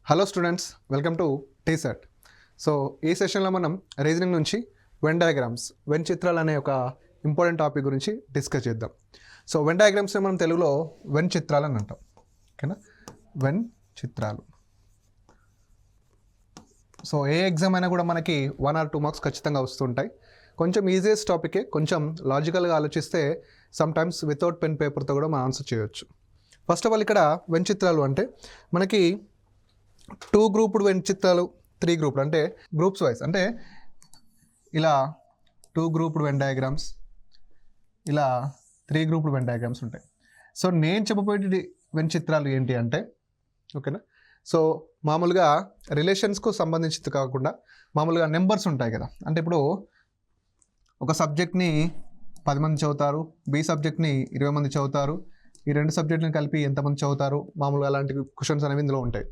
Hello students, welcome to TSET. So ఈ సెషన్లో మనం రీజనింగ్ నుంచి వెన్ డయాగ్రామ్స్, వెన్ చిత్రాలు అనే ఒక ఇంపార్టెంట్ టాపిక్ గురించి డిస్కస్ చేద్దాం. సో వెన్ డయాగ్రామ్స్ని మనం తెలుగులో వెన్ చిత్రాలు అని అంటాం. ఓకేనా, వెన్ చిత్రాలు. సో ఏ ఎగ్జామ్ అయినా కూడా మనకి 1 or 2 మార్క్స్ ఖచ్చితంగా వస్తుంటాయి. కొంచెం ఈజియెస్ట్ టాపికే, కొంచెం లాజికల్గా ఆలోచిస్తే సమ్టైమ్స్ వితౌట్ పెన్ పేపర్తో కూడా మనం ఆన్సర్ చేయొచ్చు. ఫస్ట్ ఆఫ్ ఆల్ ఇక్కడ వెన్ చిత్రాలు అంటే మనకి 2 గ్రూప్డ్ వెన్ చిత్రాలు, 3 గ్రూప్డ్ అంటే గ్రూప్స్ వైజ్, అంటే ఇలా 2 గ్రూప్డ్ వెన్ డయాగ్రామ్స్, ఇలా 3 గ్రూప్డ్ వెన్ డయాగ్రామ్స్ ఉంటాయి. సో నేను చెప్పబోయే వెన్ చిత్రాలు ఏంటి అంటే, ఓకేనా, సో మామూలుగా రిలేషన్స్కు సంబంధించింది కాకుండా మామూలుగా నెంబర్స్ ఉంటాయి కదా. అంటే ఇప్పుడు ఒక సబ్జెక్ట్ని 10 మంది చదువుతారు, బి సబ్జెక్ట్ని 20 మంది చదువుతారు, ఈ 2 సబ్జెక్టులను కలిపి ఎంతమంది చదువుతారు, మామూలుగా అలాంటి క్వశ్చన్స్ అనేవి ఇందులో ఉంటాయి.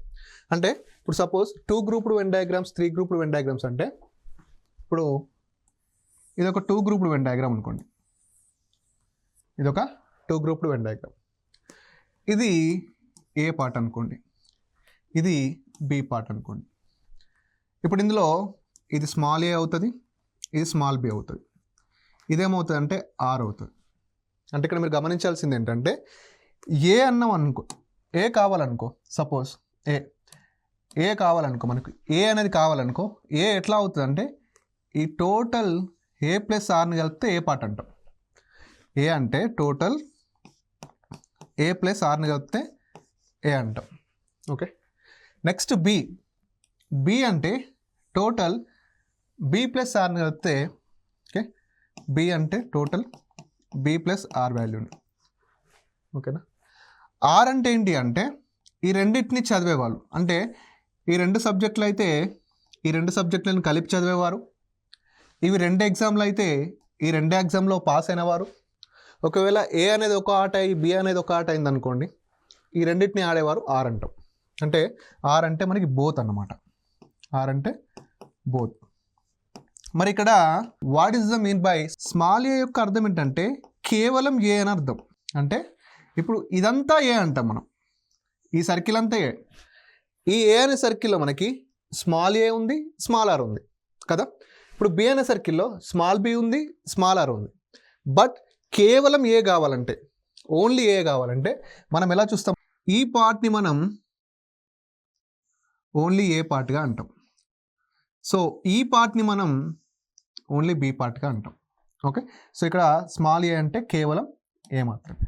అంటే ఇప్పుడు suppose 2 grouped Venn diagrams, 3 grouped Venn diagrams అంటే ఇప్పుడు ఇదొక 2 గ్రూప్డ్ వెన్ డయాగ్రామ్ అనుకోండి, ఇదొక 2 గ్రూప్డ్ వెన్ డయాగ్రామ్. ఇది ఏ పార్ట్ అనుకోండి, ఇది బి పార్ట్ అనుకోండి. ఇప్పుడు ఇందులో ఇది స్మాల్ ఏ అవుతుంది, ఇది స్మాల్ బి అవుతుంది. ఇదేమవుతుంది అంటే ఆర్ అవుతుంది. అంటే ఇక్కడ మీరు గమనించాల్సింది ఏంటంటే, ఏ అన్నాం అనుకో, ఏ కావాలనుకో, సపోజ్ ఏ కావాలనుకో, మనకు ఏ అనేది కావాలనుకో, ఏ ఎట్లా అవుతుంది అంటే ఈ టోటల్ ఏ ప్లస్ ఆర్ని కలిపితే ఏ పార్ట్ అంటాం. ఏ అంటే టోటల్ ఏ ప్లస్ ఆర్ని కలిపితే ఏ అంటాం. ఓకే, నెక్స్ట్ బి అంటే టోటల్ బి ప్లస్ ఆర్ని కలిపితే, ఓకే, బి అంటే టోటల్ బి ప్లస్ ఆర్ వాల్యూని. ఓకేనా, ఆర్ అంటే ఏంటి అంటే ఈ రెండింటిని చదివేవాళ్ళు, అంటే ఈ 2 సబ్జెక్టులు అయితే ఈ 2 సబ్జెక్టులను కలిపి చదివేవారు, ఇవి 2 ఎగ్జామ్లు అయితే ఈ 2 ఎగ్జామ్లో పాస్ అయినవారు. ఒకవేళ ఏ అనేది ఒక ఆట అయ్యి బి అనేది ఒక ఆట అయింది అనుకోండి, ఈ రెండింటిని ఆడేవారు ఆర్ అంటాం. అంటే ఆర్ అంటే మనకి బోత్ అన్నమాట, ఆర్ అంటే బోత్. మరి ఇక్కడ what is the mean by small A యొక్క అర్థం ఏంటంటే కేవలం ఏ అని అర్థం. అంటే ఇప్పుడు ఇదంతా ఏ అంటాం మనం, ఈ సర్కిల్ అంతా ఏ. ఈ ఏ అనే సర్కిల్లో మనకి స్మాల్ ఏ ఉంది, స్మాల్ ఆర్ ఉంది కదా. ఇప్పుడు బి అనే సర్కిల్లో స్మాల్ బి ఉంది, స్మాల్ ఆర్ ఉంది. బట్ కేవలం ఏ కావాలంటే, ఓన్లీ ఏ కావాలంటే మనం ఎలా చూస్తాం, ఈ పార్ట్ని మనం ఓన్లీ ఏ పార్ట్గా అంటాం. సో ఈ పార్ట్ని మనం ఓన్లీ బి పార్ట్గా అంటాం. ఓకే, సో ఇక్కడ స్మాల్ ఏ అంటే కేవలం ఏ మాత్రమే.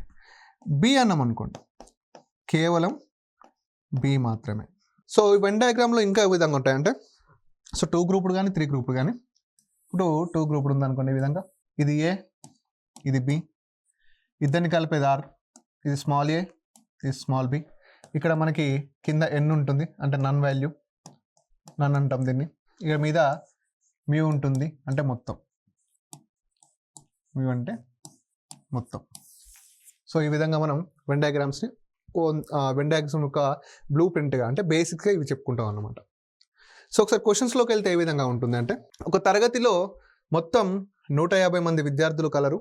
బి అన్నాం అనుకోండి, కేవలం బి మాత్రమే. సో ఈ వెన్ డయాగ్రామ్లో ఇంకా ఏ విధంగా ఉంటాయంటే, సో 2 గ్రూప్డ్ కానీ 3 గ్రూప్డ్ కానీ, ఇప్పుడు 2 గ్రూప్డ్ ఉందనుకోండి, ఈ విధంగా ఇది ఏ, ఇది బి, ఇద్దరిని కలిపేది ఆర్, ఇది స్మాల్ ఏ, ఇది స్మాల్ బి. ఇక్కడ మనకి కింద ఎన్ ఉంటుంది, అంటే నన్ వాల్యూ, నన్ అంటాం దీన్ని. ఇక మీద మ్యూ ఉంటుంది, అంటే మొత్తం, మ్యూ అంటే మొత్తం. సో ఈ విధంగా మనం వెన్ డయాగ్రామ్స్ని వెన్ డయాగ్రామ్ ఒక బ్లూ ప్రింట్గా, అంటే బేసిక్గా ఇవి చెప్పుకుంటాం అన్నమాట. సో ఒకసారి క్వశ్చన్స్లోకి వెళ్తే ఏ విధంగా ఉంటుంది అంటే, ఒక తరగతిలో మొత్తం 150 మంది విద్యార్థులు కలరు.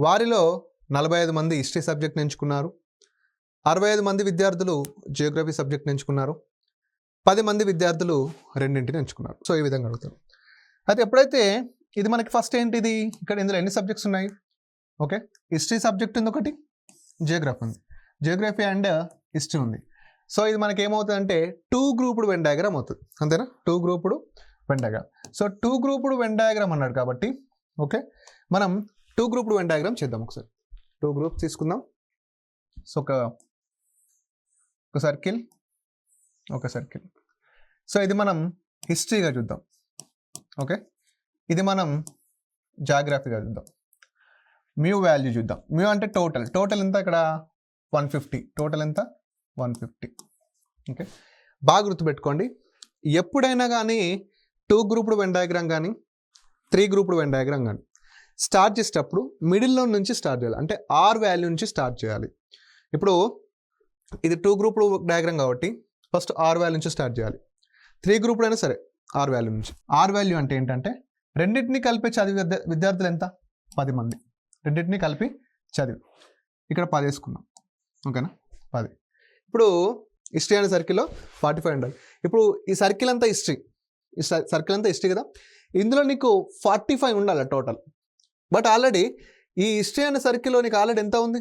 వారిలో 45 మంది హిస్టరీ సబ్జెక్ట్ని ఎంచుకున్నారు, 65 మంది విద్యార్థులు జియోగ్రఫీ సబ్జెక్ట్ని ఎంచుకున్నారు, 10 మంది విద్యార్థులు రెండింటిని ఎంచుకున్నారు. సో ఈ విధంగా అడుగుతారు. అయితే ఎప్పుడైతే ఇది మనకి ఫస్ట్ ఏంటిది, ఇక్కడ ఇందులో ఎన్ని సబ్జెక్ట్స్ ఉన్నాయి, ఓకే, హిస్టరీ సబ్జెక్ట్ ఉంది ఒకటి, జియోగ్రఫీ ఉంది, జియోగ్రఫీ అండ్ హిస్టరీ ఉంది. సో ఇది మనకి ఏమవుతుంది అంటే 2 గ్రూప్డ్ వెన్ డయాగ్రామ్ అవుతుంది, అంతేనా, 2 grouped Venn diagram. So 2 grouped Venn diagram అన్నాడు కాబట్టి, ఓకే, మనం 2 గ్రూప్డ్ వెన్ డయాగ్రామ్ చేద్దాం. ఒకసారి 2 గ్రూప్స్ తీసుకుందాం. సో ఒక సర్కిల్, ఒక సర్కిల్. సో ఇది మనం హిస్టరీగా చూద్దాం, ఓకే, ఇది మనం జాగ్రఫీగా చూద్దాం. మ్యూ వాల్యూ చూద్దాం. మ్యూ అంటే టోటల్ ఎంత, ఇక్కడ 150, టోటల్ ఎంత 150. ఓకే, బాగా గుర్తుపెట్టుకోండి, ఎప్పుడైనా కానీ 2 గ్రూప్డ్ వెన్ డయాగ్రామ్ కానీ 3 గ్రూప్డ్ వెన్ డయాగ్రామ్ కానీ స్టార్ట్ చేసేటప్పుడు మిడిల్లో నుంచి స్టార్ట్ చేయాలి, అంటే ఆర్ వాల్యూ నుంచి స్టార్ట్ చేయాలి. ఇప్పుడు ఇది 2 గ్రూప్డ్ డయాగ్రామ్ కాబట్టి ఫస్ట్ ఆర్ వాల్యూ నుంచి స్టార్ట్ చేయాలి. 3 గ్రూప్డ్ అయినా సరే ఆర్ వాల్యూ నుంచి. ఆర్ వాల్యూ అంటే ఏంటంటే రెండింటిని కలిపి చదివే విద్యార్థులు ఎంత, 10 మంది. రెండింటిని కలిపి చదివి ఇక్కడ 10 వేసుకున్నాం, ఓకేనా, 10. ఇప్పుడు హిస్టరీ అనే సర్కిల్లో 45 ఉండాలి. ఇప్పుడు ఈ సర్కిల్ అంతా హిస్టరీ, ఈ సర్కిల్ అంతా హిస్టరీ కదా, ఇందులో నీకు 45 ఉండాలి టోటల్. బట్ ఆల్రెడీ ఈ హిస్టరీ అనే సర్కిల్లో నీకు ఆల్రెడీ ఎంత ఉంది,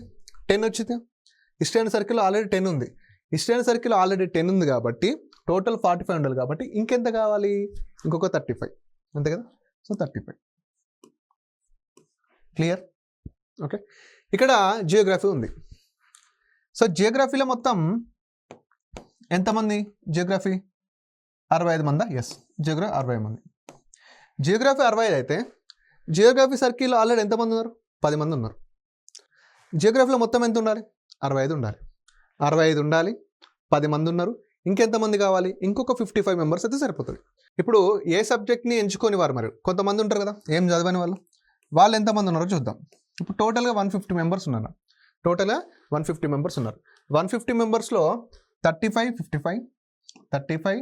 10 వచ్చింది. హిస్టరీ అనే సర్కిల్లో ఆల్రెడీ 10 ఉంది. హిస్టరీ అనే సర్కిల్లో ఆల్రెడీ 10 ఉంది కాబట్టి టోటల్ 45 ఉండాలి. కాబట్టి ఇంకెంత కావాలి, ఇంకొక 35, అంతే కదా. So 35 clear. ఓకే, ఇక్కడ జియోగ్రఫీ ఉంది. సో జియోగ్రఫీలో మొత్తం ఎంతమంది, జియోగ్రఫీ 65 మందా? ఎస్, జియోగ్రఫీ 65 మంది. జియోగ్రఫీ 65 అయితే జియోగ్రఫీ సర్కిల్లో ఆల్రెడీ ఎంతమంది ఉన్నారు, 10 మంది ఉన్నారు. జియోగ్రఫీలో మొత్తం ఎంత ఉండాలి, 65 ఉండాలి. 65 ఉండాలి, 10 మంది ఉన్నారు. ఇంకెంతమంది కావాలి, ఇంకొక 55 మెంబర్స్ అయితే సరిపోతుంది. ఇప్పుడు ఏ సబ్జెక్ట్ని ఎంచుకొని వారు, మరి కొంతమంది ఉంటారు కదా ఏం చదవని వాళ్ళు ఎంతమంది ఉన్నారో చూద్దాం. ఇప్పుడు టోటల్గా 150 మెంబర్స్ ఉన్నారు. టోటల్గా 150 మెంబర్స్ ఉన్నారు. 150 మెంబర్స్లో 35, 55, 35,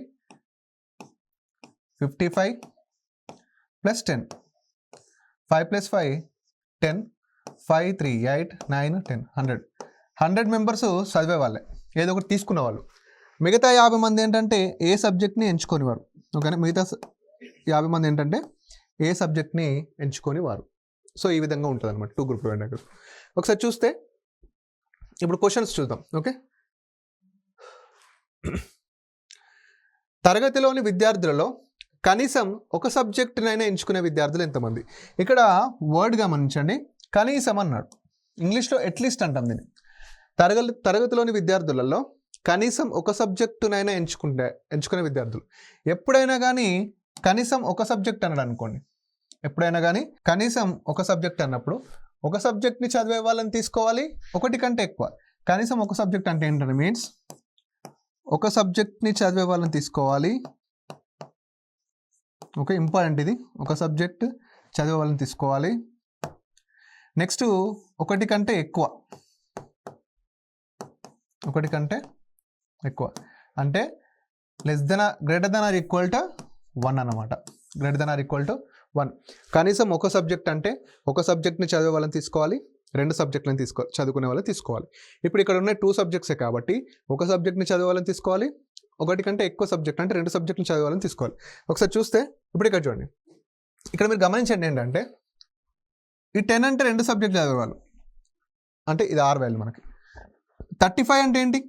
55 ప్లస్ 10, 5 ప్లస్ 5 10, 5, 3, 8, 9, 10, 100 మెంబర్స్ చదివే వాళ్ళే, ఏదో ఒకటి తీసుకున్న వాళ్ళు. మిగతా 50 మంది ఏంటంటే ఏ సబ్జెక్ట్ని ఎంచుకొనివారు. ఓకేనా, మిగతా 50 మంది ఏంటంటే ఏ సబ్జెక్ట్ని ఎంచుకొని వారు. సో ఈ విధంగా ఉంటుంది అనమాట 2 గ్రూప్ డివైడెడ్. ఒకసారి చూస్తే ఇప్పుడు క్వశ్చన్స్ చూద్దాం. ఓకే, తరగతిలోని విద్యార్థులలో కనీసం ఒక సబ్జెక్టునైనా ఎంచుకునే విద్యార్థులు ఎంతమంది. ఇక్కడ వర్డ్ గమనించండి, కనీసం అన్నాడు. ఇంగ్లీష్లో అట్లీస్ట్ అంటాం దీన్ని. తరగతిలోని విద్యార్థులలో కనీసం ఒక సబ్జెక్టునైనా ఎంచుకునే విద్యార్థులు. ఎప్పుడైనా కానీ కనీసం ఒక సబ్జెక్ట్ అన్నాడు అనుకోండి, ఎప్పుడైనా కానీ కనీసం ఒక సబ్జెక్ట్ అన్నప్పుడు ఒక సబ్జెక్ట్ని చదివే వాళ్ళని తీసుకోవాలి, ఒకటి కంటే ఎక్కువ. కనీసం ఒక సబ్జెక్ట్ అంటే ఏంటంటే మీన్స్ ఒక సబ్జెక్ట్ని చదివే వాళ్ళని తీసుకోవాలి. ఓకే, ఇంపార్టెంట్ ఇది, ఒక సబ్జెక్ట్ చదివే వాళ్ళని తీసుకోవాలి. నెక్స్ట్ ఒకటి కంటే ఎక్కువ, ఒకటి కంటే ఎక్కువ అంటే greater than or equal to 1 అన్నమాట. Greater than or equal to 1. కనీసం ఒక సబ్జెక్ట్ అంటే ఒక సబ్జెక్ట్ని చదివే వాళ్ళని తీసుకోవాలి, 2 సబ్జెక్టులను చదువుకునే వాళ్ళని తీసుకోవాలి. ఇప్పుడు ఇక్కడ ఉన్న 2 సబ్జెక్ట్సే కాబట్టి ఒక సబ్జెక్ట్ని చదివే వాళ్ళని తీసుకోవాలి, ఒకటి కంటే ఎక్కువ సబ్జెక్ట్ అంటే 2 సబ్జెక్టులు చదివే వాళ్ళని తీసుకోవాలి. ఒకసారి చూస్తే ఇప్పుడు ఇక్కడ చూడండి, ఇక్కడ మీరు గమనించండి ఏంటంటే ఈ 10 అంటే 2 సబ్జెక్టులు చదివేవాళ్ళు అంటే ఇది 6 వాల్యూ మనకి. 35 అంటే ఏంటి,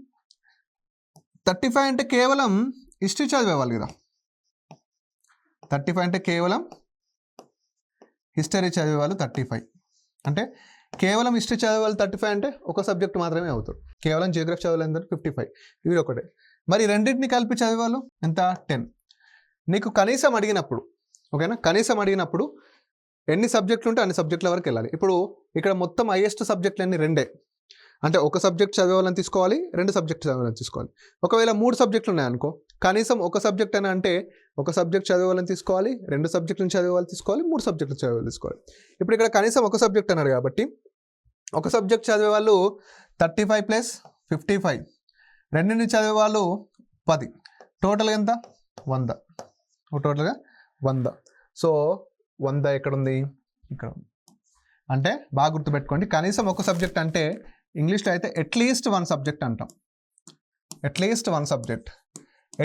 35 అంటే కేవలం హిస్టరీ చదివేవాళ్ళు కదా. 35 అంటే కేవలం హిస్టరీ చదివేవాళ్ళు 35. అంటే కేవలం హిస్టరీ చదివేవాళ్ళు 35 అంటే ఒక సబ్జెక్ట్ మాత్రమే అవుతారు. కేవలం జియోగ్రఫీ చదివేవాళ్ళు 55, ఇవి ఒకటే. మరి రెండింటిని కలిపి చదివేవాళ్ళు ఎంత, 10. నీకు కనీసం అడిగినప్పుడు, ఓకేనా, కనీసం అడిగినప్పుడు ఎన్ని సబ్జెక్టులు ఉంటే అన్ని సబ్జెక్టుల వరకు వెళ్ళాలి. ఇప్పుడు ఇక్కడ మొత్తం హైయెస్ట్ సబ్జెక్టులు అన్ని 2, అంటే ఒక సబ్జెక్ట్ చదివేవాళ్ళని తీసుకోవాలి, 2 సబ్జెక్ట్ చదివేవాళ్ళని తీసుకోవాలి. ఒకవేళ 3 సబ్జెక్టులు ఉన్నాయనుకో, కనీసం ఒక సబ్జెక్ట్ అని అంటే ఒక సబ్జెక్ట్ చదివేవాళ్ళని తీసుకోవాలి, 2 సబ్జెక్టులను చదివేవాళ్ళు తీసుకోవాలి, 3 సబ్జెక్టులు చదివేవాళ్ళు తీసుకోవాలి. ఇప్పుడు ఇక్కడ కనీసం ఒక సబ్జెక్ట్ అన్నారు కాబట్టి ఒక సబ్జెక్ట్ చదివేవాళ్ళు 35 ప్లస్ 55, రెండింటిని చదివేవాళ్ళు 10, టోటల్గా ఎంత 100. టోటల్గా 100. సో 100 ఎక్కడుంది, ఇక్కడ ఉంది. అంటే బాగా గుర్తుపెట్టుకోండి, కనీసం ఒక సబ్జెక్ట్ అంటే ఇంగ్లీష్లో అయితే అట్లీస్ట్ 1 సబ్జెక్ట్ అంటాం. At least 1 subject.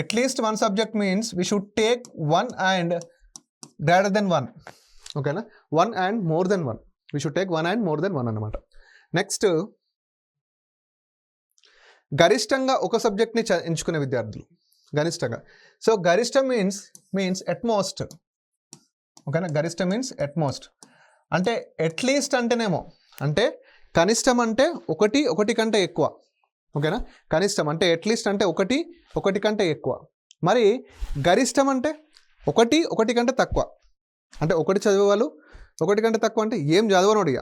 At least 1 subject means we should take 1 and greater than 1. ఓకేనా, 1 and more than 1. We should take 1 and more than 1 అనమాట. నెక్స్ట్ గరిష్టంగా ఒక సబ్జెక్ట్ని ఎంచుకునే విద్యార్థులు, గరిష్టంగా. సో గరిష్టం మీన్స్ అట్మోస్ట్. ఓకేనా, గరిష్టం మీన్స్ అట్మోస్ట్. అంటే అట్లీస్ట్ అంటేనేమో అంటే కనిష్టం అంటే ఒకటి కంటే ఎక్కువ. ఓకేనా, కనిష్టం అంటే అట్లీస్ట్ అంటే ఒకటి కంటే ఎక్కువ. మరి గరిష్టం అంటే ఒకటి కంటే తక్కువ. అంటే ఒకటి చదివేవాళ్ళు ఒకటి కంటే తక్కువ అంటే ఏం చదవనోడు ఇక,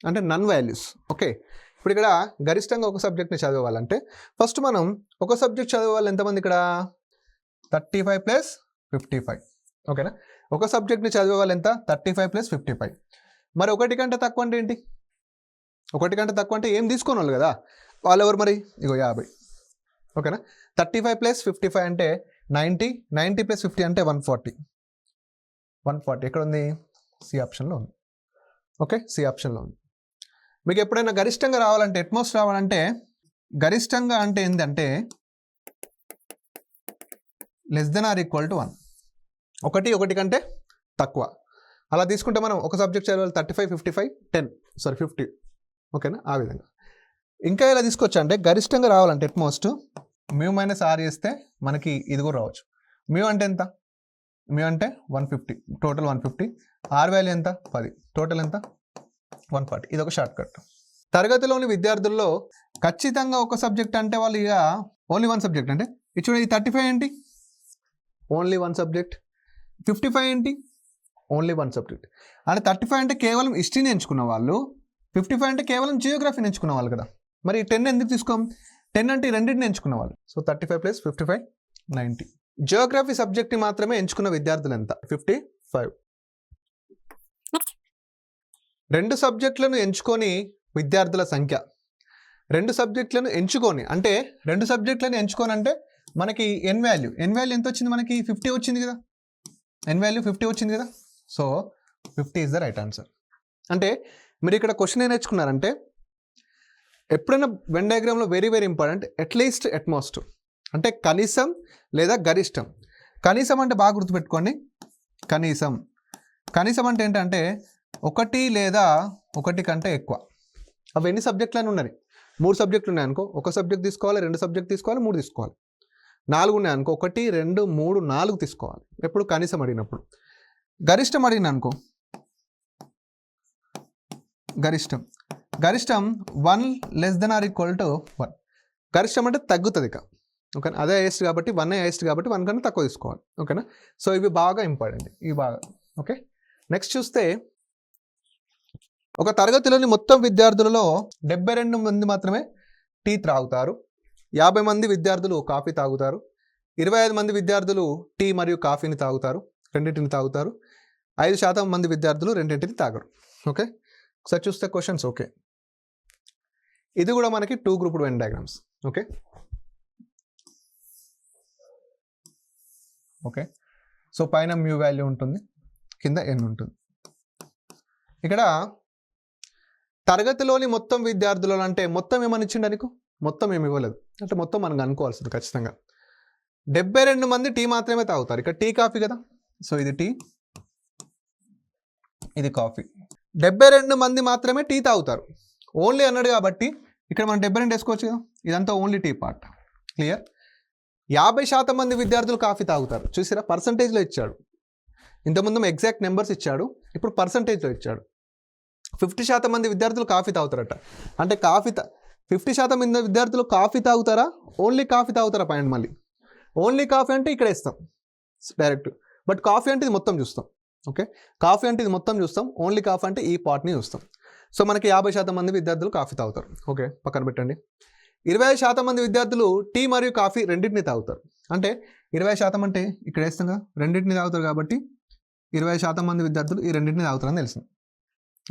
అంటే నన్ వాల్యూస్. ఓకే, ఇప్పుడు ఇక్కడ గరిష్టంగా ఒక సబ్జెక్ట్ని చదివేవాళ్ళంటే ఫస్ట్ మనం ఒక సబ్జెక్ట్ చదివేవాళ్ళు ఎంతమంది, ఇక్కడ 35 ప్లస్ 55. ఓకేనా, ఒక సబ్జెక్ట్ని చదివేవాళ్ళు ఎంత, 35 ప్లస్ 55. మరి ఒకటి కంటే తక్కువ అంటే ఏంటి, ఒకటి కంటే తక్కువ అంటే ఏం తీసుకోని వాళ్ళు కదా, వాళ్ళు ఎవరు మరి, ఇగో 50. ఓకేనా, 35 ప్లస్ 55 అంటే 90, 90 ప్లస్ 50 అంటే 140. 140 ఎక్కడ ఉంది, సి ఆప్షన్లో ఉంది. ఓకే, సి ఆప్షన్లో ఉంది. మీకు ఎప్పుడైనా గరిష్టంగా రావాలంటే, అట్మోస్ట్ రావాలంటే గరిష్టంగా అంటే ఏంటంటే less than or equal to 1. ఒకటి కంటే తక్కువ. అలా తీసుకుంటే మనం ఒక సబ్జెక్ట్ చదవాలి 35, 55, 10 50. ఓకేనా? ఆ విధంగా. ఇంకా ఇలా తీసుకోవచ్చు అంటే గరిష్టంగా రావాలంటే ఎట్మోస్ట్ మ్యూ మైనస్ ఆర్ చేస్తే మనకి ఇది కూడా రావచ్చు. మ్యూ అంటే ఎంత? మ్యూ అంటే 150, టోటల్ 150. ఆర్ వాల్యూ ఎంత? 10, టోటల్ ఎంత? 140. ఇది ఒక షార్ట్ కట్. తరగతిలోని విద్యార్థుల్లో ఖచ్చితంగా ఒక సబ్జెక్ట్ అంటే వాళ్ళు ఇక ఓన్లీ 1 సబ్జెక్ట్ అంటే ఇది చూడండి. 35 ఏంటి? Only 1 subject. 55 ఏంటి? Only 1 subject. అంటే 35 అంటే కేవలం హిస్టరీని ఎంచుకున్న వాళ్ళు, 55 అంటే కేవలం జియోగ్రఫీని ఎంచుకున్న వాళ్ళు కదా. మరి 10 ఎందుకు తీసుకోం? 10 అంటే రెండింటిని ఎంచుకున్న వాళ్ళు. సో 35 + 55 90. జియోగ్రఫీ సబ్జెక్ట్ని మాత్రమే ఎంచుకున్న విద్యార్థులు ఎంత? 55. 2 సబ్జెక్టులను ఎంచుకొని విద్యార్థుల సంఖ్య. 2 సబ్జెక్టులను ఎంచుకొని అంటే 2 సబ్జెక్టులను ఎంచుకొని అంటే మనకి ఎన్ వాల్యూ ఎంత వచ్చింది? మనకి 50 వచ్చింది కదా. ఎన్ వాల్యూ 50 వచ్చింది కదా. So 50 is the right answer. అంటే మీరు ఇక్కడ క్వశ్చన్ ఏం నేర్చుకున్నారంటే ఎప్పుడైనా వెన్ డయాగ్రామ్లో very very important at least at most అంటే కనీసం లేదా గరిష్టం. కనీసం అంటే బాగా గుర్తుపెట్టుకోండి. కనీసం అంటే ఏంటంటే 1 లేదా 1 కంటే ఎక్కువ. అవి ఎన్ని సబ్జెక్టులు ఉన్నాయి? 3 సబ్జెక్టులు ఉన్నాయనుకో 1 సబ్జెక్ట్ తీసుకోవాలి, 2 సబ్జెక్ట్ తీసుకోవాలి, 3 తీసుకోవాలి. 4 ఉన్నాయనుకో 1, 2, 3, 4 తీసుకోవాలి. ఎప్పుడు కనీసం అడిగినప్పుడు. గరిష్టం అడిగిన అనుకో గరిష్టం 1 < 1. గరిష్టం అంటే తగ్గుతుంది ఇక. ఓకేనా? అదే హైయెస్ట్ కాబట్టి 1 హైయెస్ట్ కాబట్టి 1 కన్నా తక్కువ తీసుకోవాలి. ఓకేనా? సో ఇవి బాగా ఇంపార్టెంట్. ఇవి బాగా ఓకే. నెక్స్ట్ చూస్తే ఒక తరగతిలోని మొత్తం విద్యార్థులలో 72 మంది మాత్రమే టీ త్రాగుతారు. 50 మంది విద్యార్థులు కాఫీ తాగుతారు. 25 మంది విద్యార్థులు టీ మరియు కాఫీని తాగుతారు, రెండింటిని తాగుతారు. 5% మంది విద్యార్థులు రెండింటిని తాగరు. ఓకే. ఒకసారి చూస్తే క్వశ్చన్స్ ఓకే. ఇది కూడా మనకి 2 grouped Venn diagrams. Okay. Okay. So పైన మ్యూ వాల్యూ ఉంటుంది, కింద ఎన్ ఉంటుంది. ఇక్కడ తరగతిలోని మొత్తం విద్యార్థులు అంటే మొత్తం ఏమని ఇచ్చిండు నీకు? మొత్తం ఏమి ఇవ్వలేదు. అంటే మొత్తం మనం అనుకోవాల్సింది ఖచ్చితంగా. 72 మంది టీ మాత్రమే తాగుతారు. ఇక్కడ టీ కాఫీ కదా. సో ఇది టీ, ఇది కాఫీ. 72 మంది మాత్రమే టీ తాగుతారు. ఓన్లీ అన్నాడు కాబట్టి ఇక్కడ మనం 72 వేసుకోవచ్చు కదా. ఇదంతా ఓన్లీ టీ పార్ట్. క్లియర్? 50% మంది విద్యార్థులు కాఫీ తాగుతారు. చూసారా? పర్సంటేజ్లో ఇచ్చాడు. ఇంతకుముందు ఎగ్జాక్ట్ నెంబర్స్ ఇచ్చాడు, ఇప్పుడు పర్సంటేజ్లో ఇచ్చాడు. 50% మంది విద్యార్థులు కాఫీ తాగుతారట. అంటే 50% మంది విద్యార్థులు కాఫీ తాగుతారా? ఓన్లీ కాఫీ తాగుతారా? పాయింట్ మళ్ళీ ఓన్లీ కాఫీ అంటే ఇక్కడ ఇస్తాం డైరెక్ట్. బట్ కాఫీ అంటే ఇది మొత్తం చూస్తాం. ఓకే. కాఫీ అంటే ఇది మొత్తం చూస్తాం. ఓన్లీ కాఫీ అంటే ఈ పార్ట్ని చూస్తాం. సో మనకి 50% మంది విద్యార్థులు కాఫీ తాగుతారు. ఓకే, పక్కన పెట్టండి. 25% మంది విద్యార్థులు టీ మరియు కాఫీ రెండింటిని తాగుతారు. అంటే 20% అంటే ఇక్కడ వేస్తాం కదా, రెండింటిని తాగుతారు కాబట్టి 20% మంది విద్యార్థులు ఈ రెండింటిని తాగుతారని తెలిసింది.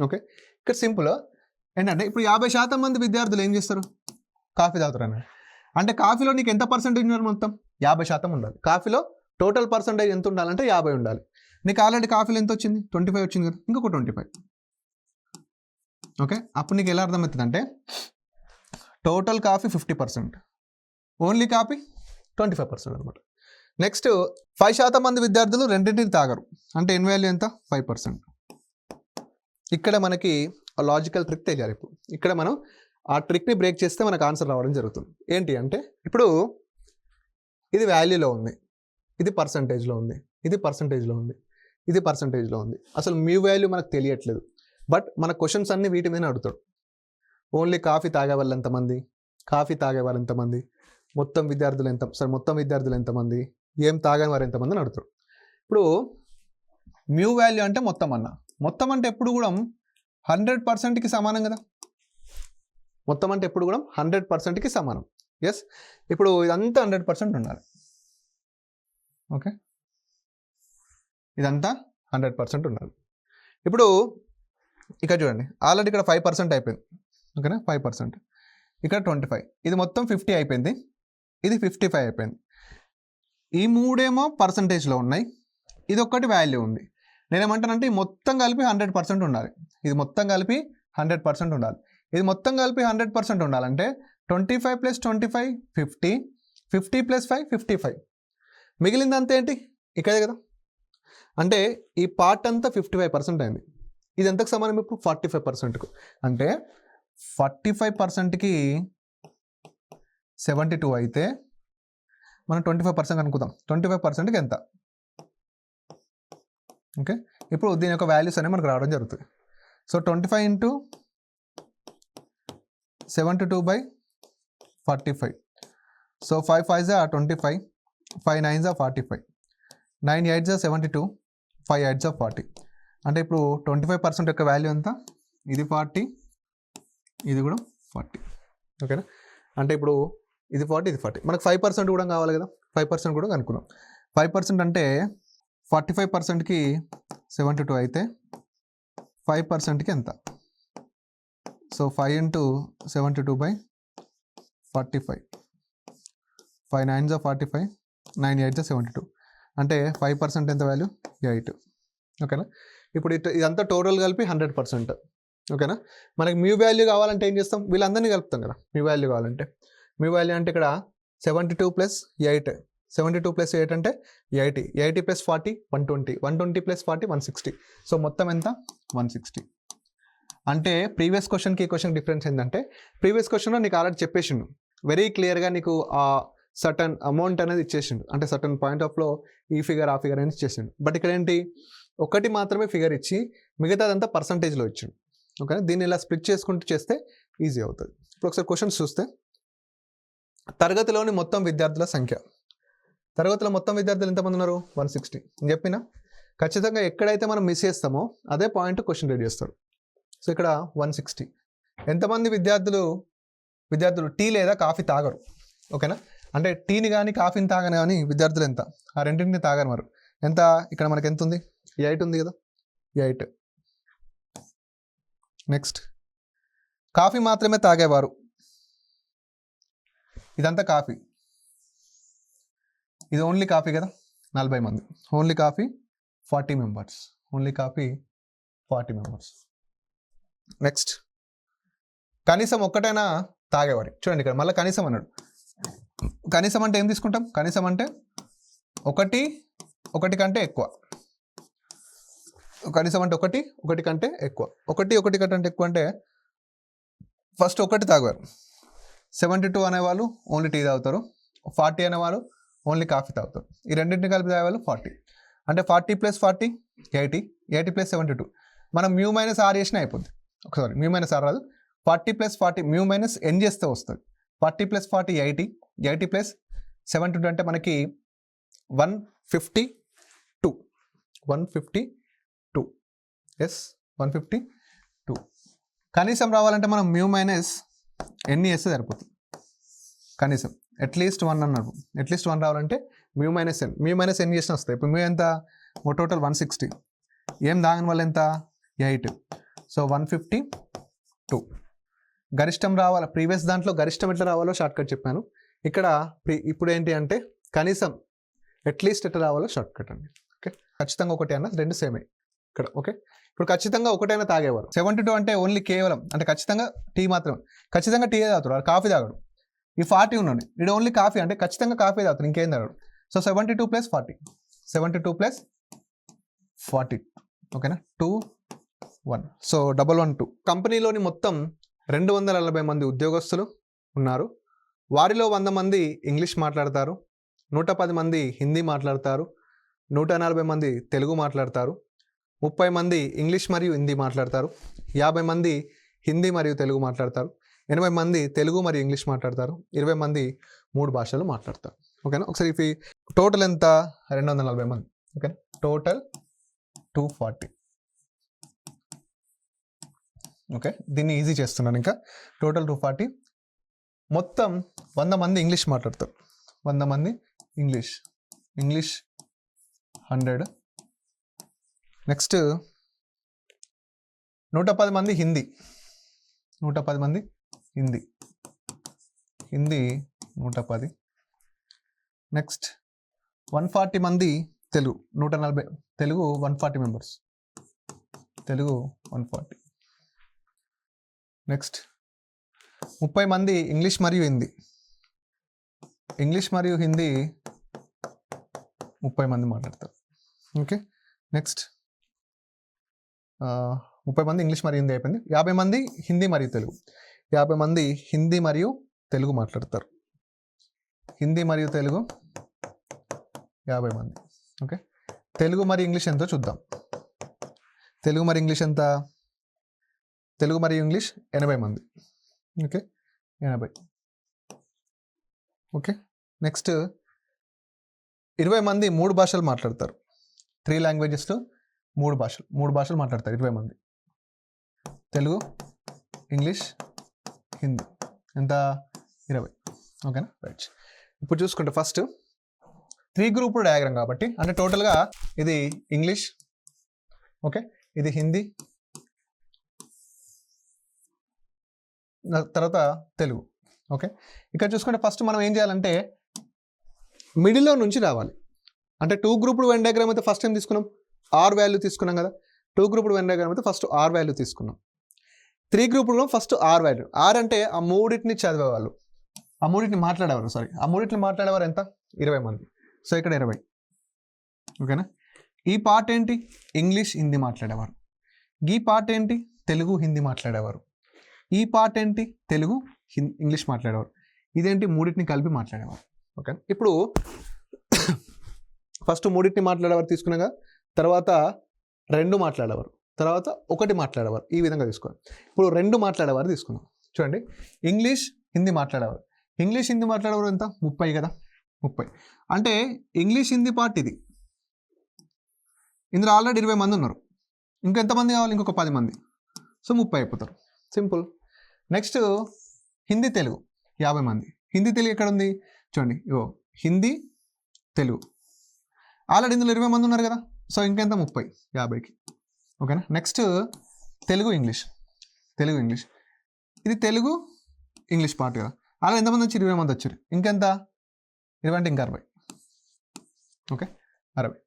ఓకే. ఇక్కడ సింపుల్ ఏంటంటే ఇప్పుడు 50% మంది విద్యార్థులు ఏం చేస్తారు? కాఫీ తాగుతారు అన్నాడు. అంటే కాఫీలో నీకు ఎంత పర్సెంటేజ్ ఉన్నారు? మొత్తం 50% ఉండాలి. కాఫీలో టోటల్ పర్సెంటేజ్ ఎంత ఉండాలంటే 50 ఉండాలి. నీకు ఆల్రెడీ కాఫీలో ఎంత వచ్చింది? 25 వచ్చింది కదా, ఇంకొక 25. ఓకే. అప్పుడు నీకు ఎలా అర్థమవుతుంది అంటే టోటల్ కాఫీ 50%, ఓన్లీ కాఫీ 25% అనమాట. నెక్స్ట్ 5% మంది విద్యార్థులు రెండింటిని తాగరు. అంటే ఎన్ వాల్యూ ఎంత? 5%. ఇక్కడ మనకి లాజికల్ ట్రిక్ తెలియాలి. ఇక్కడ మనం ఆ ట్రిక్ని బ్రేక్ చేస్తే మనకు ఆన్సర్ రావడం జరుగుతుంది. ఏంటి అంటే ఇప్పుడు ఇది వాల్యూలో ఉంది, ఇది పర్సంటేజ్లో ఉంది, ఇది పర్సంటేజ్లో ఉంది, ఇది పర్సంటేజ్లో ఉంది. అసలు మ్యూ వాల్యూ మనకు తెలియట్లేదు. బట్ మన క్వశ్చన్స్ అన్నీ వీటి మీద అడుగుతాడు. ఓన్లీ కాఫీ తాగే వాళ్ళు ఎంతమంది, కాఫీ తాగే వాళ్ళు ఎంతమంది, మొత్తం విద్యార్థులు ఎంతమంది, ఏం తాగని వారు ఎంతమంది అని అడుగుతాడు. ఇప్పుడు మ్యూ వాల్యూ అంటే మొత్తం అన్న. మొత్తం అంటే ఎప్పుడు కూడా 100%కి సమానం కదా. మొత్తం అంటే ఎప్పుడు కూడా 100%కి సమానం. ఎస్. ఇప్పుడు ఇదంతా 100% ఉండాలి. ఓకే, ఇదంతా 100% ఉండాలి. ఇప్పుడు ఇక్కడ చూడండి, ఆల్రెడీ ఇక్కడ 5% అయిపోయింది. ఓకేనా, 5%. ఇక్కడ 25, ఇది మొత్తం 50 అయిపోయింది, ఇది 55 అయిపోయింది. ఈ మూడేమో పర్సంటేజ్లో ఉన్నాయి, ఇది ఒక్కటి వాల్యూ ఉంది. నేనేమంటానంటే ఈ మొత్తం కలిపి 100% ఉండాలి. ఇది మొత్తం కలిపి 100% ఉండాలి. ఇది మొత్తం కలిపి 100% ఉండాలంటే 25 + 25 50, 50 + 5 55. మిగిలిందంతా ఏంటి ఇక్కడే కదా. అంటే ఈ పార్ట్ అంతా 55% అయింది. ఇది ఎంతకు సమానం ఇప్పుడు 45%కు. అంటే 45%కి 72 అయితే మనం 25% అనుకుందాం. 25%కి ఎంత? ఓకే, ఇప్పుడు దీని యొక్క వాల్యూస్ అనేవి మనకు రావడం జరుగుతుంది. So 25 into 72/45. So 5 5s are 25, 5 9s are 45, 9 8s are 72, 5 8s are 40. అంటే ఇప్పుడు 25% యొక్క వాల్యూ ఎంత? ఇది 40, ఇది కూడా 40. ఓకేనా? అంటే ఇప్పుడు ఇది 40, ఇది 40. మనకు 5% కూడా కావాలి కదా, 5% కూడా కనుక్కున్నాం. 5% అంటే 45%కి 72 అయితే 5%కి ఎంత? So 5 into 72/45, 5 9s are 45, 9 8s are 72. అంటే 5% ఎంత వాల్యూ? 8. ఓకేనా? ఇప్పుడు ఇదంతా టోటల్ కలిపి 100%. ఓకేనా? మనకి మ్యూ వాల్యూ కావాలంటే ఏం చేస్తాం? వీళ్ళందరినీ కలుపుతాం కదా మ్యూ వాల్యూ కావాలంటే. మ్యూ వాల్యూ అంటే ఇక్కడ 72 + 8, 72 + 8 అంటే 80, 80 + 40 120, 120 + 40 160. సో మొత్తం ఎంత? 160. అంటే ప్రీవియస్ క్వశ్చన్కి ఈ క్వశ్చన్ డిఫరెన్స్ ఏంటంటే, ప్రీవియస్ క్వశ్చన్లో నీకు ఆల్రెడీ చెప్పేసిండు, వెరీ క్లియర్గా నీకు ఆ సర్టన్ అమౌంట్ అనేది ఇచ్చేసిండు, అంటే సర్టన్ పాయింట్ ఆఫ్లో ఈ ఫిగర్ ఆ ఫిగర్ అనేది ఇచ్చేసిండు. బట్ ఇక్కడ ఏంటి, ఒకటి మాత్రమే ఫిగర్ ఇచ్చి మిగతాదంతా పర్సంటేజ్లో ఇచ్చిండు. ఓకే, దీన్ని ఇలా స్ప్లిట్ చేసుకుంటూ చేస్తే ఈజీ అవుతుంది. ఇప్పుడు ఒకసారి క్వశ్చన్స్ చూస్తే, తరగతిలోని మొత్తం విద్యార్థుల సంఖ్య. తరగతిలో మొత్తం విద్యార్థులు ఎంతమంది ఉన్నారు? 160. నేను చెప్పిన ఖచ్చితంగా ఎక్కడైతే మనం మిస్ చేస్తామో అదే పాయింట్ క్వశ్చన్ రెడీ చేస్తారు. సో ఇక్కడ 160. ఎంతమంది విద్యార్థులు టీ లేదా కాఫీ తాగరు? ఓకేనా? అంటే టీని కానీ కాఫీని తాగని కానీ విద్యార్థులు ఎంత? ఆ రెండింటిని తాగరు మరి. ఎంత? ఇక్కడ మనకి ఎంత ఉంది? 8 ఉంది కదా, 8. నెక్స్ట్, కాఫీ మాత్రమే తాగేవారు. ఇదంతా కాఫీ, ఇది ఓన్లీ కాఫీ కదా, 40 మంది. Only coffee 40 members. Only coffee 40 members. Next, కనీసం ఒక్కటైనా తాగేవారు. చూడండి ఇక్కడ మళ్ళీ కనీసం అన్నాడు. కనీసం అంటే ఏం తీసుకుంటాం? కనీసం అంటే ఒకటి కంటే ఎక్కువ. కనీసం అంటే ఒకటి కంటే ఎక్కువ. ఒకటి కంటే ఎక్కువ అంటే ఫస్ట్ ఒకటి తాగేవారు. 72 అనేవాళ్ళు ఓన్లీ టీ తాగుతారు. 40 అనేవాళ్ళు ఓన్లీ కాఫీ తాగుతారు. ఈ రెండింటిని కలిపి తాగేవాళ్ళు 40. అంటే 40 + 40 80, 80 + 72. మనం μ - r చేసినా అయిపోద్ది. ఒకసారి μ - r రాదు, 40 + 40 μ - n చేస్తే వస్తుంది. 40 + 40 80, 80 + 72 అంటే మనకి 152. 152. ఎస్, 152. కనీసం రావాలంటే మనం μ - n చేస్తే సరిపోతుంది. కనీసం అట్లీస్ట్ 1 అన్నారు. అట్లీస్ట్ 1 రావాలంటే μ - n. μ - n చేసిన వస్తాయి. ఇప్పుడు μ ఎంత? టోటల్ 160. ఏం దాగని వల్ల ఎంత? 8. సో 152. గరిష్టం రావాలి. ప్రీవియస్ దాంట్లో గరిష్టం ఎట్లా రావాలో షార్ట్కట్ చెప్పాను. ఇక్కడ ఇప్పుడు ఏంటి అంటే కనీసం అట్లీస్ట్ ఎట్లా రావాలో షార్ట్కట్ అండి. ఓకే, ఖచ్చితంగా ఒకటి అన్న, రెండు సేమే ఇక్కడ. ఓకే, ఇప్పుడు ఖచ్చితంగా ఒకటైనా తాగేవారు. 72 అంటే ఓన్లీ కేవలం అంటే ఖచ్చితంగా టీ మాత్రమే. ఖచ్చితంగా టీ తాగుతారు, కాఫీ తాగడు. ఈ 40 ఉన్నాడు, ఇది ఓన్లీ కాఫీ అంటే ఖచ్చితంగా కాఫీ తాగుతారు, ఇంకేం తాగడు. సో 72 + 40, 72 + 40. ఓకేనా, 2 1. సో 112. కంపెనీలోని మొత్తం 240 మంది ఉద్యోగస్తులు ఉన్నారు. వారిలో 100 మంది ఇంగ్లీష్ మాట్లాడతారు, 110 మంది హిందీ మాట్లాడతారు, 140 మంది తెలుగు మాట్లాడతారు, 30 మంది ఇంగ్లీష్ మరియు హిందీ మాట్లాడతారు, 50 మంది హిందీ మరియు తెలుగు మాట్లాడతారు, 80 మంది తెలుగు మరియు ఇంగ్లీష్ మాట్లాడతారు, 20 మంది 3 భాషలు మాట్లాడతారు. ఓకేనా, ఒకసారి ఇవి టోటల్ ఎంత? 240 మంది. Okay, total 240. ఓకే, దీన్ని ఈజీ చేస్తున్నాను. ఇంకా టోటల్ 240. మొత్తం 100 మంది ఇంగ్లీష్ మాట్లాడతారు. 100 మంది ఇంగ్లీష్ 100. నెక్స్ట్ 110 మంది హిందీ. 110 మంది హిందీ 110. నెక్స్ట్ 140 మంది తెలుగు. 140 తెలుగు 140 మెంబర్స్. తెలుగు 140. నెక్స్ట్ 30 మంది ఇంగ్లీష్ మరియు హిందీ. ఇంగ్లీష్ మరియు హిందీ 30 మంది మాట్లాడతారు. ఓకే, నెక్స్ట్ 30 మంది ఇంగ్లీష్ మరియు హిందీ అయిపోయింది. 50 మంది హిందీ మరియు తెలుగు. 50 మంది హిందీ మరియు తెలుగు మాట్లాడతారు. హిందీ మరియు తెలుగు 50 మంది. ఓకే, తెలుగు మరియు ఇంగ్లీష్ ఎంతో చూద్దాం. తెలుగు మరియు ఇంగ్లీష్ ఎంత? తెలుగు మరియు ఇంగ్లీష్ 80 మంది. ఓకే, 80. ఓకే, నెక్స్ట్ 20 మంది 3 భాషలు మాట్లాడతారు. 3 లాంగ్వేజెస్లో 3 భాషలు మాట్లాడతారు 20 మంది. తెలుగు, ఇంగ్లీష్, హిందీ ఎంత? 20. ఓకేనా, రైట్. ఇప్పుడు చూసుకుంటే ఫస్ట్ 3 గ్రూపుల డయాగ్రామ్ కాబట్టి, అంటే టోటల్గా ఇది ఇంగ్లీష్, ఓకే, ఇది హిందీ, తర్వాత తెలుగు. ఓకే, ఇక్కడ చూసుకుంటే ఫస్ట్ మనం ఏం చేయాలంటే మిడిల్లో నుంచి రావాలి. అంటే 2 గ్రూపులు వెన్ డయాగ్రామ్ అయితే ఫస్ట్ ఏం తీసుకున్నాం? ఆర్ వాల్యూ తీసుకున్నాం కదా. 2 గ్రూపులు వెన్ డయాగ్రామ్ అయితే ఫస్ట్ ఆర్ వాల్యూ తీసుకున్నాం. 3 గ్రూపుల్లో ఫస్ట్ ఆర్ వాల్యూ. ఆర్ అంటే ఆ మూడింటిని చదివేవాళ్ళు, ఆ మూడింటిని మాట్లాడేవారు. ఆ మూడింటిని మాట్లాడేవారు ఎంత? 20 మంది. సో ఇక్కడ 20. ఓకేనా. ఈ పార్ట్ ఏంటి? ఇంగ్లీష్ హిందీ మాట్లాడేవారు. ఈ పార్ట్ ఏంటి? తెలుగు హిందీ మాట్లాడేవారు. ఈ పార్ట్ ఏంటి? తెలుగు ఇంగ్లీష్ మాట్లాడేవారు. ఇదేంటి? మూడింటిని కలిపి మాట్లాడేవారు. ఓకే, ఇప్పుడు ఫస్ట్ మూడింటిని మాట్లాడేవారు తీసుకున్నాగా, తర్వాత 2 మాట్లాడేవారు, తర్వాత 1 మాట్లాడేవారు. ఈ విధంగా తీసుకోవాలి. ఇప్పుడు 2 మాట్లాడేవారు తీసుకున్నాం. చూడండి, ఇంగ్లీష్ హిందీ మాట్లాడేవారు. ఇంగ్లీష్ హిందీ మాట్లాడేవారు ఎంత? 30 కదా. 30 అంటే ఇంగ్లీష్ హిందీ పార్ట్ ఇది. ఇందులో ఆల్రెడీ 20 మంది ఉన్నారు. ఇంకెంతమంది కావాలి? ఇంకొక 10 మంది. సో 30 అయిపోతారు. సింపుల్. నెక్స్ట్ హిందీ తెలుగు 50 మంది. హిందీ తెలుగు ఎక్కడ ఉంది? చూడండి, ఇగో హిందీ తెలుగు. ఆల్రెడీ ఇందులో 20 మంది ఉన్నారు కదా. సో ఇంకెంత? 30, 50కి. ఓకేనా. Next Telugu English. ఇది తెలుగు ఇంగ్లీష్ పార్ట్ కదా. అలా ఎంతమంది వచ్చారు? 20 మంది వచ్చారు. ఇంకెంత? 20 అంటే ఇంకా 60. ఓకే, 60.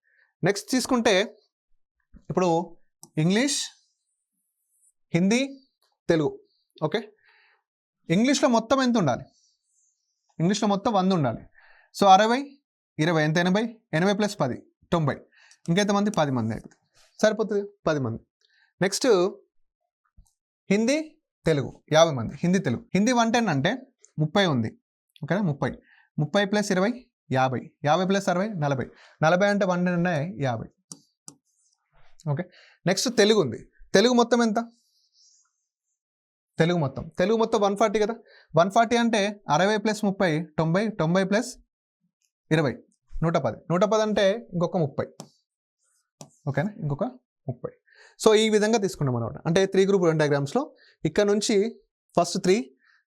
నెక్స్ట్ తీసుకుంటే ఇప్పుడు ఇంగ్లీష్, హిందీ, తెలుగు. ఓకే, ఇంగ్లీష్లో మొత్తం ఎంత ఉండాలి? ఇంగ్లీష్లో మొత్తం 100 ఉండాలి. సో 60, 20 ఎంత? 80. 80 + 10 90. ఇంకెంతమంది? 10 మంది అయిపోతుంది. సరిపోతుంది, 10 మంది. నెక్స్ట్ హిందీ తెలుగు 50 మంది. హిందీ తెలుగు. హిందీ 110 అంటే 30 ఉంది. ఓకేనా, 30 + 20 50. 50 + 60 40. 40 అంటే 110 50. ఓకే, నెక్స్ట్ తెలుగు ఉంది. తెలుగు మొత్తం ఎంత? తెలుగు మొత్తం 140 కదా. 140 అంటే 60 + 30 90. 90 + 20 110. 110 అంటే ఇంకొక 30. ఓకేనా, ఇంకొక 30. సో ఈ విధంగా తీసుకున్నాం అనమాట. అంటే 3 గ్రూప్ డయాగ్రామ్స్లో ఇక్కడ నుంచి ఫస్ట్ 3,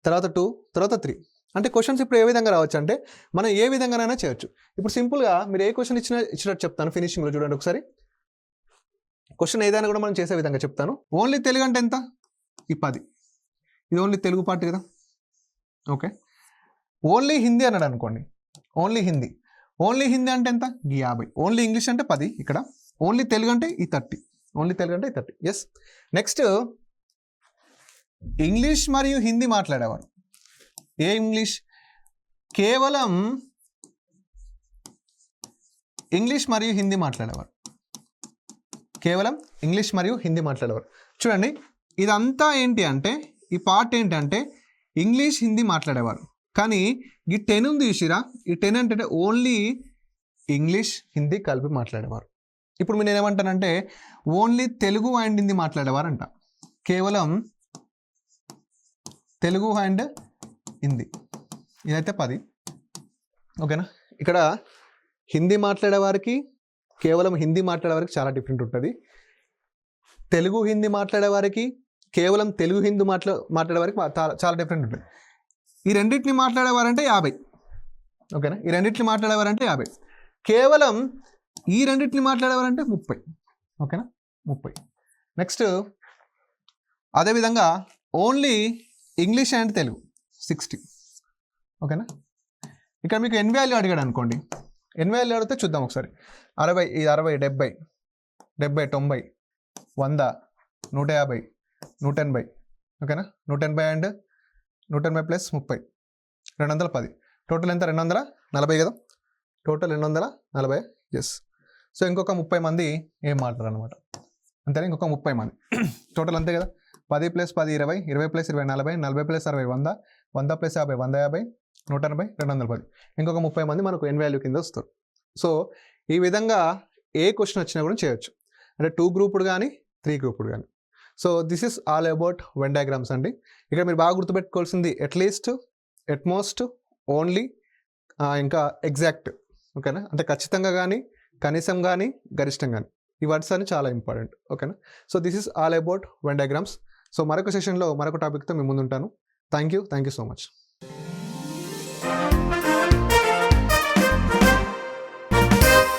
తర్వాత 2, తర్వాత 3. అంటే క్వశ్చన్స్ ఇప్పుడు ఏ విధంగా రావచ్చు అంటే మనం ఏ విధంగానైనా చేయొచ్చు. ఇప్పుడు సింపుల్గా మీరు ఏ క్వశ్చన్ ఇచ్చినట్టు చెప్తాను. ఫినిషింగ్లో చూడండి ఒకసారి. క్వశ్చన్ ఏదైనా కూడా మనం చేసే విధంగా చెప్తాను. ఓన్లీ తెలుగు అంటే ఎంత? ఈ 10. ఇది ఓన్లీ తెలుగు పార్ట్ కదా. ఓకే, ఓన్లీ హిందీ అన్నాడు అనుకోండి. ఓన్లీ హిందీ అంటే ఎంత? 50. ఓన్లీ ఇంగ్లీష్ అంటే 10 ఇక్కడ. ఓన్లీ తెలుగు అంటే ఈ 30. ఎస్. నెక్స్ట్ ఇంగ్లీష్ మరియు హిందీ మాట్లాడేవారు. ఏ ఇంగ్లీష్? కేవలం ఇంగ్లీష్ మరియు హిందీ మాట్లాడేవారు. చూడండి, ఇదంతా ఏంటి అంటే, ఈ పార్ట్ ఏంటంటే ఇంగ్లీష్ హిందీ మాట్లాడేవారు. కానీ ఈ 10 ఉంది చూసిరా, ఈ 10 అంటే ఓన్లీ ఇంగ్లీష్ హిందీ కలిపి మాట్లాడేవారు. ఇప్పుడు నేను ఏమంటానంటే ఓన్లీ తెలుగు అండ్ హిందీ మాట్లాడేవారు అంట. కేవలం తెలుగు అండ్ హిందీ. ఇదైతే 10. ఓకేనా. ఇక్కడ హిందీ మాట్లాడేవారికి, కేవలం హిందీ మాట్లాడేవారికి చాలా డిఫరెంట్ ఉంటుంది. తెలుగు హిందీ మాట్లాడేవారికి, కేవలం తెలుగు హిందీ మాట్లాడేవారికి చాలా డిఫరెంట్ ఉంటుంది. ఈ రెండింటిని మాట్లాడేవారంటే 50. ఓకేనా, ఈ రెండింటిని మాట్లాడేవారంటే 50. కేవలం ఈ రెండింటిని మాట్లాడేవారంటే 30. ఓకేనా, 30. నెక్స్ట్ అదేవిధంగా ఓన్లీ ఇంగ్లీష్ అండ్ తెలుగు 60. ఓకేనా. ఇక్కడ మీకు ఎన్ వాల్యూ అడిగాడు అనుకోండి. ఎన్ వాల్యూ అడిగితే చూద్దాం ఒకసారి. 60, ఇది 60, 70, 90, 100, 150, 180. ఓకేనా, 180 అండ్ 180 + 30 210. టోటల్ ఎంత? 240 కదా. టోటల్ 240. ఎస్. సో ఇంకొక 30 మంది ఏం మాట్లాడరు అనమాట. అంతేనా, ఇంకొక 30 మంది టోటల్ అంతే కదా. 10 + 10 20, 20 + 20 40, 40 + 60 100, 100 + 50 150, 180, 210. ఇంకొక 30 మంది మనకు ఎన్ వాల్యూ కింద వస్తారు. సో ఈ విధంగా ఏ క్వశ్చన్ వచ్చినా కూడా చేయొచ్చు, అంటే 2 గ్రూప్డ్ కానీ 3 గ్రూప్డ్ కానీ. So this is all about Venn diagrams అండి. ఇక్కడ మీరు బాగా గుర్తుపెట్టుకోవాల్సింది అట్లీస్ట్, ఎట్మోస్ట్, ఓన్లీ, ఇంకా ఎగ్జాక్ట్. ఓకేనా, అంటే ఖచ్చితంగా కానీ, కనీసం కానీ, గరిష్టం కానీ, ఈ వర్డ్స్ అని చాలా ఇంపార్టెంట్. ఓకేనా. So this is all about Venn diagrams. So మరొక సెషన్లో మరొక టాపిక్తో మీ ముందు ఉంటాను. Thank you so much.